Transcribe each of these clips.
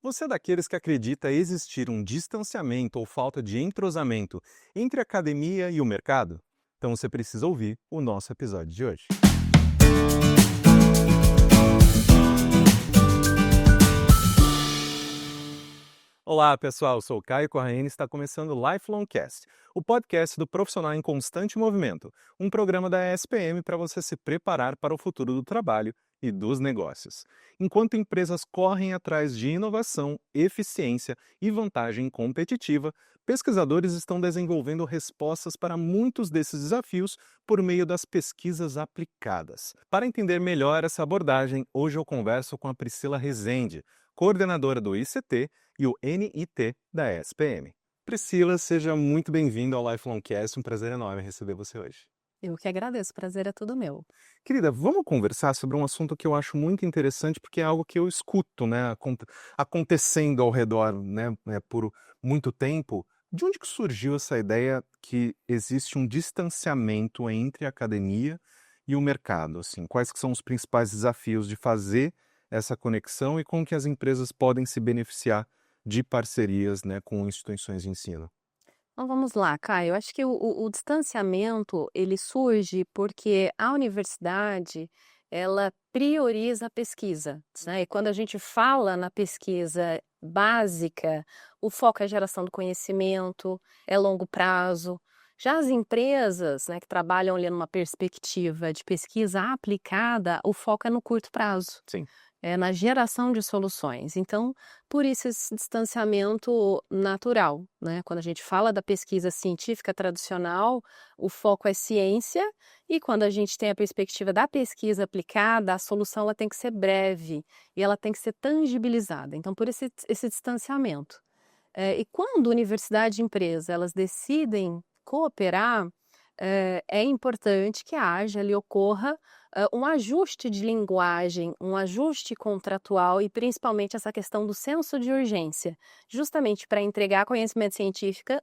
Você é daqueles que acredita existir um distanciamento ou falta de entrosamento entre a academia e o mercado? Então você precisa ouvir o nosso episódio de hoje. Olá, pessoal. Eu sou o Caio Corraine e está começando o Lifelong Cast, o podcast do profissional em constante movimento, um programa da ESPM para você se preparar para o futuro do trabalho e dos negócios. Enquanto empresas correm atrás de inovação, eficiência e vantagem competitiva, pesquisadores estão desenvolvendo respostas para muitos desses desafios por meio das pesquisas aplicadas. Para entender melhor essa abordagem, hoje eu converso com a Priscila Rezende, coordenadora do ICT e o NIT da ESPM. Priscila, seja muito bem-vinda ao Lifelong Cast, um prazer enorme receber você hoje. Eu que agradeço, o prazer é todo meu. Querida, vamos conversar sobre um assunto que eu acho muito interessante, porque é algo que eu escuto, né, acontecendo ao redor, né, por muito tempo. De onde que surgiu essa ideia que existe um distanciamento entre a academia e o mercado? Assim, quais que são os principais desafios de fazer essa conexão e como que as empresas podem se beneficiar de parcerias, né, com instituições de ensino? Então vamos lá, Caio, eu acho que o distanciamento, ele surge porque a universidade, ela prioriza a pesquisa, né, e quando a gente fala na pesquisa básica, o foco é a geração do conhecimento, é longo prazo. Já as empresas, né, que trabalham ali numa perspectiva de pesquisa aplicada, o foco é no curto prazo. Sim. É na geração de soluções. Então, por isso esse distanciamento natural, né. Quando a gente fala da pesquisa científica tradicional, o foco é ciência, e quando a gente tem a perspectiva da pesquisa aplicada, a solução ela tem que ser breve, e ela tem que ser tangibilizada. Então por esse distanciamento. E quando universidade e empresa, elas decidem cooperar, é importante que haja ali, ocorra, um ajuste de linguagem, um ajuste contratual e principalmente essa questão do senso de urgência, justamente para entregar conhecimento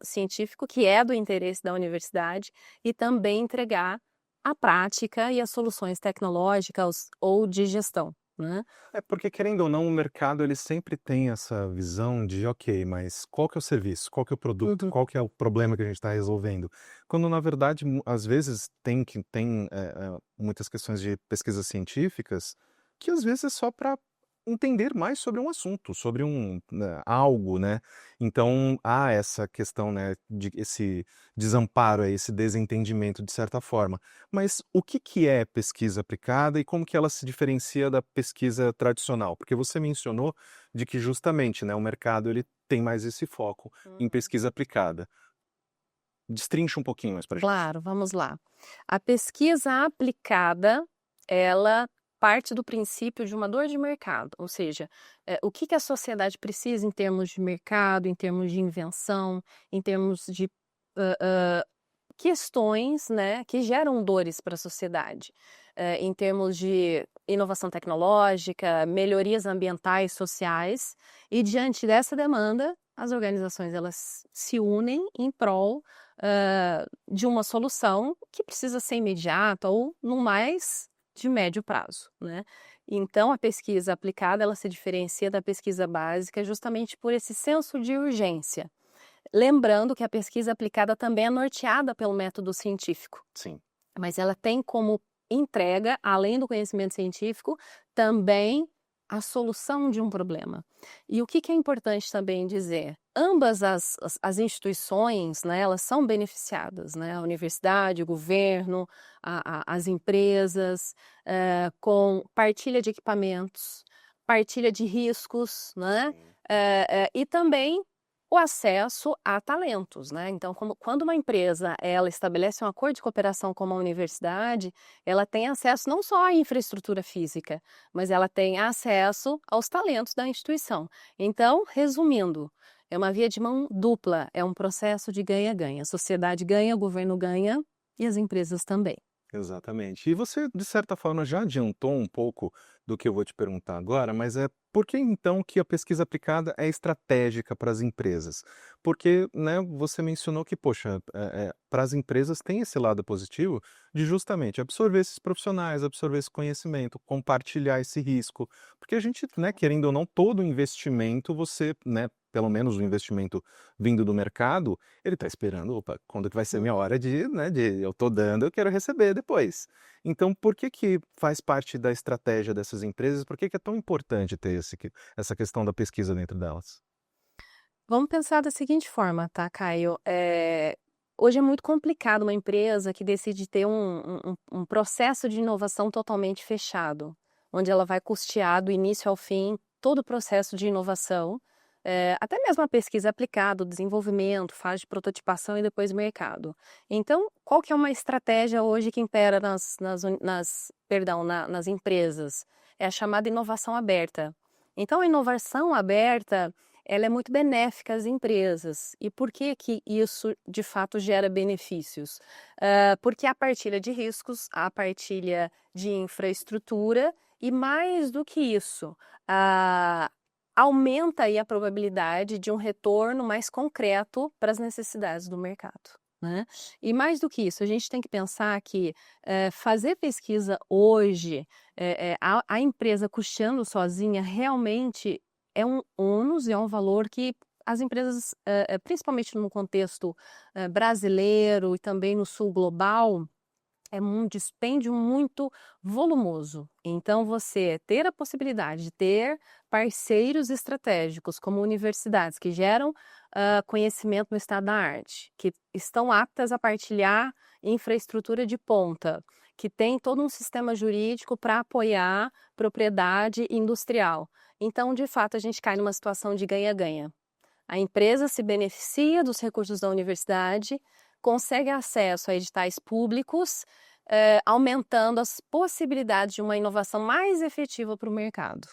científico que é do interesse da universidade e também entregar a prática e as soluções tecnológicas ou de gestão, né. É porque, querendo ou não, o mercado ele sempre tem essa visão de, ok, mas qual que é o serviço, qual que é o produto, Uhum. qual que é o problema que a gente está resolvendo? Quando, na verdade, às vezes tem muitas questões de pesquisas científicas que, às vezes, é só para entender mais sobre um assunto, sobre algo, né? Então, há essa questão, né, de esse desamparo, esse desentendimento, de certa forma. Mas o que que é pesquisa aplicada e como que ela se diferencia da pesquisa tradicional? Porque você mencionou de que justamente, né, o mercado ele tem mais esse foco em Uhum. pesquisa aplicada. Destrincha um pouquinho mais pra gente. Claro, vamos lá. A pesquisa aplicada, ela parte do princípio de uma dor de mercado, ou seja, o que que a sociedade precisa em termos de mercado, em termos de invenção, em termos de, questões, né, que geram dores para a sociedade, em termos de inovação tecnológica, melhorias ambientais, sociais, e diante dessa demanda, as organizações elas se unem em prol, de uma solução que precisa ser imediata ou no mais de médio prazo, né. Então a pesquisa aplicada ela se diferencia da pesquisa básica justamente por esse senso de urgência. Lembrando que a pesquisa aplicada também é norteada pelo método científico, Sim. mas ela tem como entrega, além do conhecimento científico, também a solução de um problema. E o que que é importante também dizer? Ambas as instituições, né, elas são beneficiadas, né, a universidade, o governo, as empresas, com partilha de equipamentos, partilha de riscos, né, Sim. e também o acesso a talentos, né, então quando uma empresa, ela estabelece um acordo de cooperação com uma universidade, ela tem acesso não só à infraestrutura física, mas ela tem acesso aos talentos da instituição. Então, resumindo, é uma via de mão dupla, é um processo de ganha-ganha, a sociedade ganha, o governo ganha e as empresas também. Exatamente. E você, de certa forma, já adiantou um pouco do que eu vou te perguntar agora, mas é por que então que a pesquisa aplicada é estratégica para as empresas? Porque, né, você mencionou que, poxa, para as empresas tem esse lado positivo de justamente absorver esses profissionais, absorver esse conhecimento, compartilhar esse risco, porque a gente, né, querendo ou não, todo investimento você, né, pelo menos o investimento vindo do mercado, ele está esperando, opa, quando que vai ser minha hora de, né, de eu tô dando, eu quero receber depois. Então, por que que faz parte da estratégia dessas empresas? Por que que é tão importante ter essa questão da pesquisa dentro delas? Vamos pensar da seguinte forma, tá, Caio? Hoje é muito complicado uma empresa que decide ter um processo de inovação totalmente fechado, onde ela vai custear do início ao fim todo o processo de inovação, até mesmo a pesquisa aplicada, o desenvolvimento, fase de prototipação e depois mercado. Então, qual que é uma estratégia hoje que impera nas empresas? É a chamada inovação aberta. Então, a inovação aberta ela é muito benéfica às empresas. E por que que isso de fato gera benefícios? Porque a partilha de riscos, a partilha de infraestrutura e mais do que isso, ah, aumenta aí a probabilidade de um retorno mais concreto para as necessidades do mercado, né? E mais do que isso, a gente tem que pensar que fazer pesquisa hoje, a empresa custeando sozinha realmente é um ônus, é um valor que as empresas, principalmente no contexto, brasileiro e também no sul global, é um dispêndio muito volumoso. Então você ter a possibilidade de ter parceiros estratégicos, como universidades que geram, conhecimento no estado da arte, que estão aptas a partilhar infraestrutura de ponta, que tem todo um sistema jurídico para apoiar propriedade industrial. Então, de fato, a gente cai numa situação de ganha-ganha. A empresa se beneficia dos recursos da universidade, consegue acesso a editais públicos, aumentando as possibilidades de uma inovação mais efetiva para o mercado.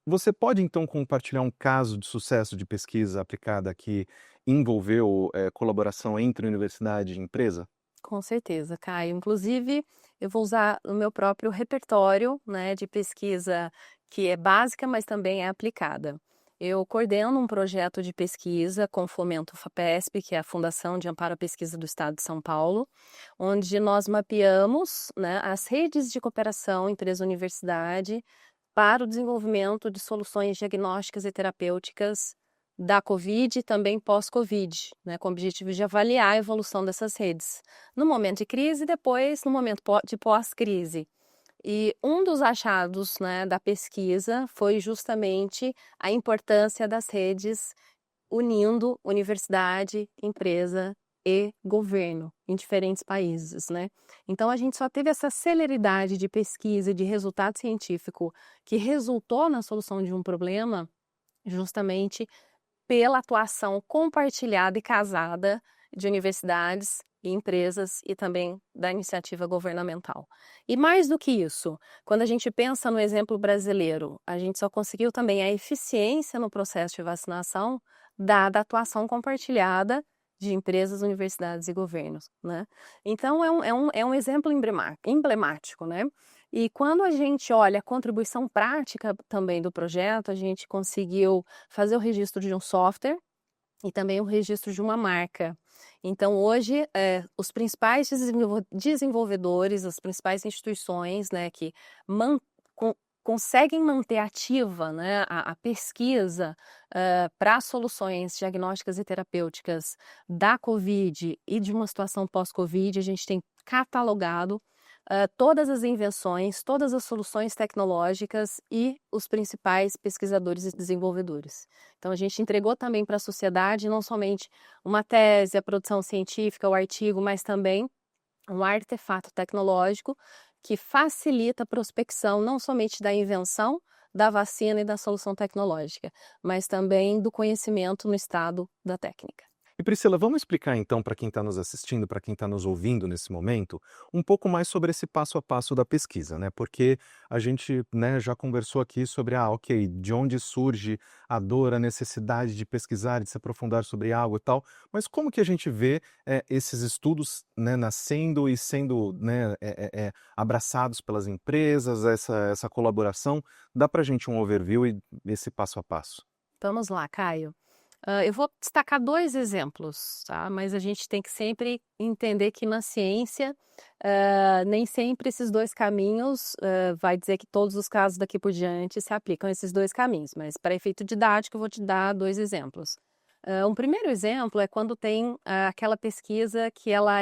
Você pode então compartilhar um caso de sucesso de pesquisa aplicada que envolveu, colaboração entre universidade e empresa? Com certeza, Caio. Inclusive, eu vou usar o meu próprio repertório, né, de pesquisa que é básica, mas também é aplicada. Eu coordeno um projeto de pesquisa com o Fomento FAPESP, que é a Fundação de Amparo à Pesquisa do Estado de São Paulo, onde nós mapeamos, né, as redes de cooperação empresa-universidade para o desenvolvimento de soluções diagnósticas e terapêuticas da Covid e também pós-Covid, né, com o objetivo de avaliar a evolução dessas redes, no momento de crise e depois no momento de pós-crise. E um dos achados, né, da pesquisa foi justamente a importância das redes unindo universidade, empresa e governo em diferentes países, né? Então a gente só teve essa celeridade de pesquisa, de resultado científico que resultou na solução de um problema justamente pela atuação compartilhada e casada de universidades e empresas e também da iniciativa governamental. E mais do que isso, quando a gente pensa no exemplo brasileiro, a gente só conseguiu também a eficiência no processo de vacinação dada a atuação compartilhada de empresas, universidades e governos, né? Então é um exemplo emblemático, né? E quando a gente olha a contribuição prática também do projeto, a gente conseguiu fazer o registro de um software e também o registro de uma marca. Então hoje, os principais desenvolvedores, as principais instituições, né, que man con conseguem manter ativa, né, a pesquisa, pra soluções diagnósticas e terapêuticas da Covid e de uma situação pós-Covid, a gente tem catalogado todas as invenções, todas as soluções tecnológicas e os principais pesquisadores e desenvolvedores. Então a gente entregou também para a sociedade não somente uma tese, a produção científica, o artigo, mas também um artefato tecnológico que facilita a prospecção não somente da invenção, da vacina e da solução tecnológica, mas também do conhecimento no estado da técnica. E Priscila, vamos explicar então para quem está nos assistindo, para quem está nos ouvindo nesse momento, um pouco mais sobre esse passo a passo da pesquisa, né? Porque a gente, né, já conversou aqui sobre, ok, de onde surge a dor, a necessidade de pesquisar, de se aprofundar sobre algo e tal, mas como que a gente vê esses estudos, né, nascendo e sendo, né, abraçados pelas empresas, essa colaboração? Dá para a gente um overview e esse passo a passo? Vamos lá, Caio. Eu vou destacar 2 exemplos, tá, mas a gente tem que sempre entender que na ciência, nem sempre esses 2 caminhos, vai dizer que todos os casos daqui por diante se aplicam a esses 2 caminhos, mas para efeito didático eu vou te dar 2 exemplos. Um primeiro exemplo é quando tem aquela pesquisa que ela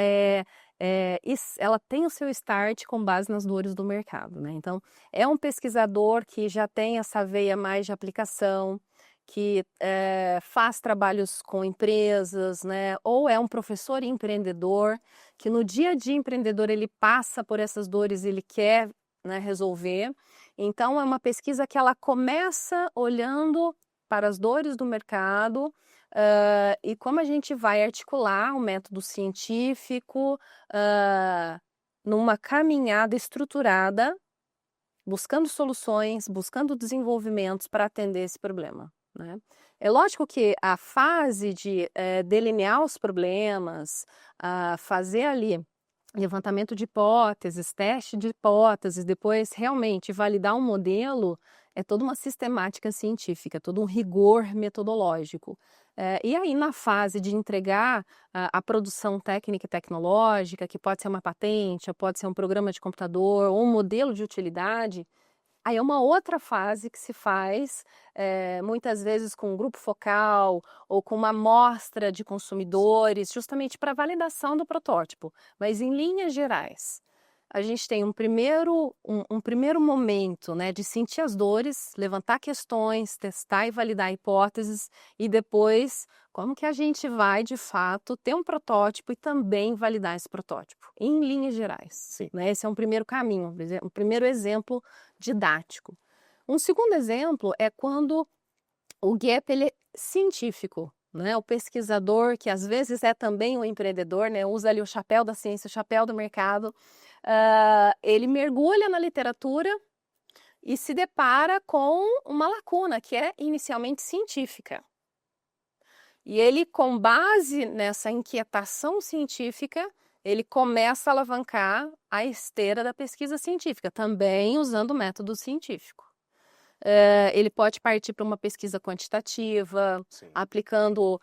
tem o seu start com base nas dores do mercado, né, então é um pesquisador que já tem essa veia mais de aplicação, que faz trabalhos com empresas, né, ou é um professor empreendedor, que no dia a dia empreendedor ele passa por essas dores, ele quer, né, resolver. Então é uma pesquisa que ela começa olhando para as dores do mercado, e como a gente vai articular o método científico, numa caminhada estruturada, buscando soluções, buscando desenvolvimentos para atender esse problema, né. É lógico que a fase de, delinear os problemas, fazer ali levantamento de hipóteses, teste de hipóteses, depois realmente validar um modelo, é toda uma sistemática científica, todo um rigor metodológico. E aí na fase de entregar a produção técnica e tecnológica, que pode ser uma patente, ou pode ser um programa de computador, ou um modelo de utilidade, aí é uma outra fase que se faz, muitas vezes com um grupo focal ou com uma amostra de consumidores, justamente para validação do protótipo. Mas em linhas gerais, a gente tem um primeiro momento, né, de sentir as dores, levantar questões, testar e validar hipóteses e depois como que a gente vai, de fato, ter um protótipo e também validar esse protótipo, em linhas gerais, Sim. né? Esse é um primeiro caminho, um primeiro exemplo didático. Um segundo exemplo é quando o gap ele é científico, né? O pesquisador, que às vezes é também um empreendedor, né? Usa ali o chapéu da ciência, o chapéu do mercado, ele mergulha na literatura e se depara com uma lacuna que é inicialmente científica. E ele, com base nessa inquietação científica, ele começa a alavancar a esteira da pesquisa científica, também usando o método científico. Ele pode partir para uma pesquisa quantitativa, Sim. aplicando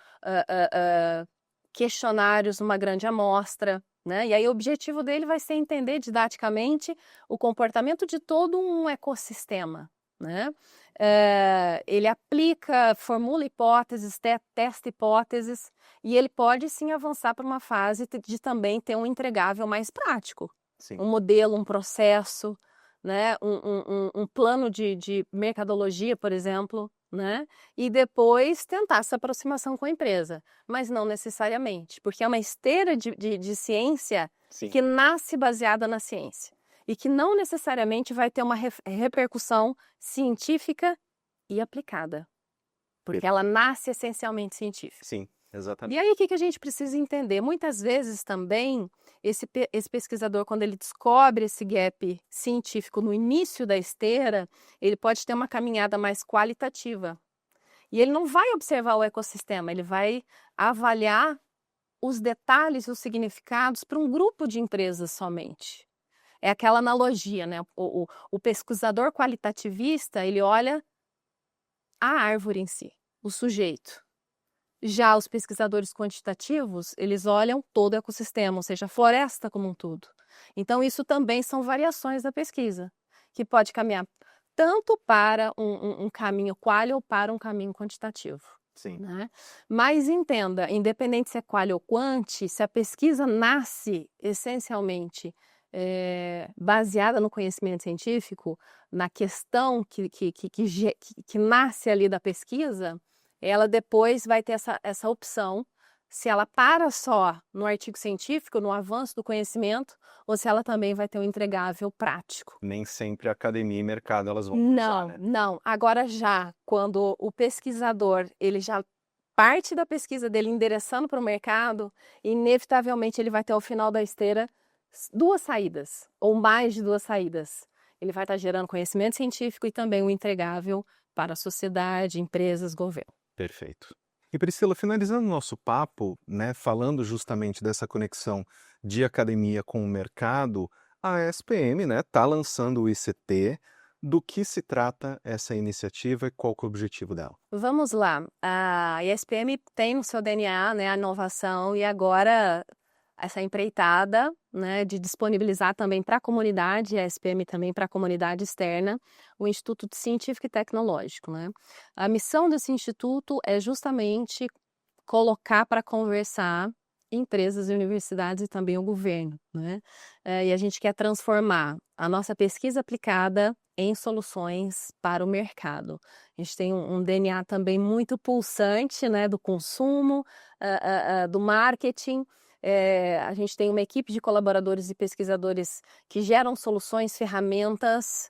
questionários numa grande amostra, né? E aí o objetivo dele vai ser entender didaticamente o comportamento de todo um ecossistema, né? Ele aplica, formula hipóteses, testa hipóteses, e ele pode sim avançar para uma fase de também ter um entregável mais prático, Sim. um modelo, um processo, né? Um plano de mercadologia, por exemplo, né? E depois tentar essa aproximação com a empresa, mas não necessariamente, porque é uma esteira de ciência Sim. que nasce baseada na ciência e que não necessariamente vai ter uma repercussão científica e aplicada, porque ela nasce essencialmente científica. Sim, E exatamente. aí o que a gente precisa entender? Muitas vezes também esse pesquisador, quando ele descobre esse gap científico no início da esteira, ele pode ter uma caminhada mais qualitativa. E ele não vai observar o ecossistema, ele vai avaliar os detalhes e os significados para um grupo de empresas somente. É aquela analogia, né? O pesquisador qualitativista, ele olha a árvore em si, o sujeito. Já os pesquisadores quantitativos, eles olham todo o ecossistema, ou seja, a floresta como um todo. Então isso também são variações da pesquisa, que pode caminhar tanto para um caminho quali ou para um caminho quantitativo. Sim. Né? Mas entenda, independente se é quali ou quanti, se a pesquisa nasce essencialmente baseada no conhecimento científico, na questão que nasce ali da pesquisa, ela depois vai ter essa opção, se ela para só no artigo científico, no avanço do conhecimento, ou se ela também vai ter um entregável prático. Nem sempre academia e mercado elas vão usar, Não, né? não. Agora já, quando o pesquisador, ele já parte da pesquisa dele endereçando para o mercado, inevitavelmente ele vai ter ao final da esteira 2 saídas, ou mais de 2 saídas. Ele vai estar gerando conhecimento científico e também o entregável para a sociedade, empresas, governo. Perfeito. E Priscila, finalizando o nosso papo, né, falando justamente dessa conexão de academia com o mercado, a SPM, né, está lançando o ICT. Do que se trata essa iniciativa e qual que é o objetivo dela? Vamos lá, a ESPM tem no seu DNA, né, a inovação e agora essa empreitada, né, de disponibilizar também para a comunidade, a ESPM também para a comunidade externa, o Instituto Científico e Tecnológico, né. A missão desse instituto é justamente colocar para conversar empresas e universidades e também o governo, né. E a gente quer transformar a nossa pesquisa aplicada em soluções para o mercado. A gente tem um DNA também muito pulsante, né, do consumo, do marketing. A gente tem uma equipe de colaboradores e pesquisadores que geram soluções, ferramentas,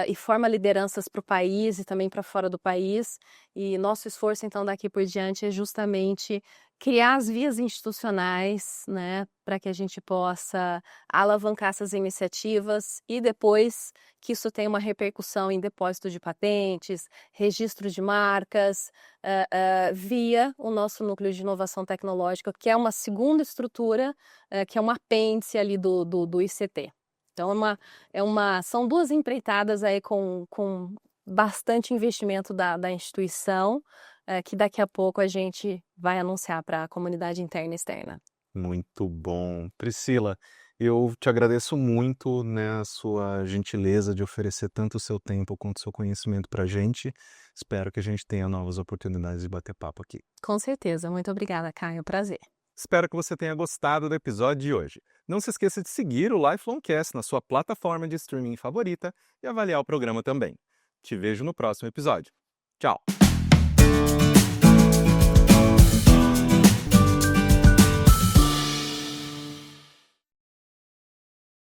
e forma lideranças para o país e também para fora do país. E nosso esforço, então, daqui por diante é justamente criar as vias institucionais, né, para que a gente possa alavancar essas iniciativas e depois que isso tenha uma repercussão em depósito de patentes, registro de marcas, via o nosso núcleo de inovação tecnológica, que é uma segunda estrutura, que é um apêndice ali do ICT. Então são 2 empreitadas aí com bastante investimento da instituição, que daqui a pouco a gente vai anunciar para a comunidade interna e externa. Muito bom. Priscila, eu te agradeço muito, né, a sua gentileza de oferecer tanto o seu tempo quanto o seu conhecimento para a gente. Espero que a gente tenha novas oportunidades de bater papo aqui. Com certeza. Muito obrigada, Caio. Prazer. Espero que você tenha gostado do episódio de hoje. Não se esqueça de seguir o Lifelongcast na sua plataforma de streaming favorita e avaliar o programa também. Te vejo no próximo episódio. Tchau!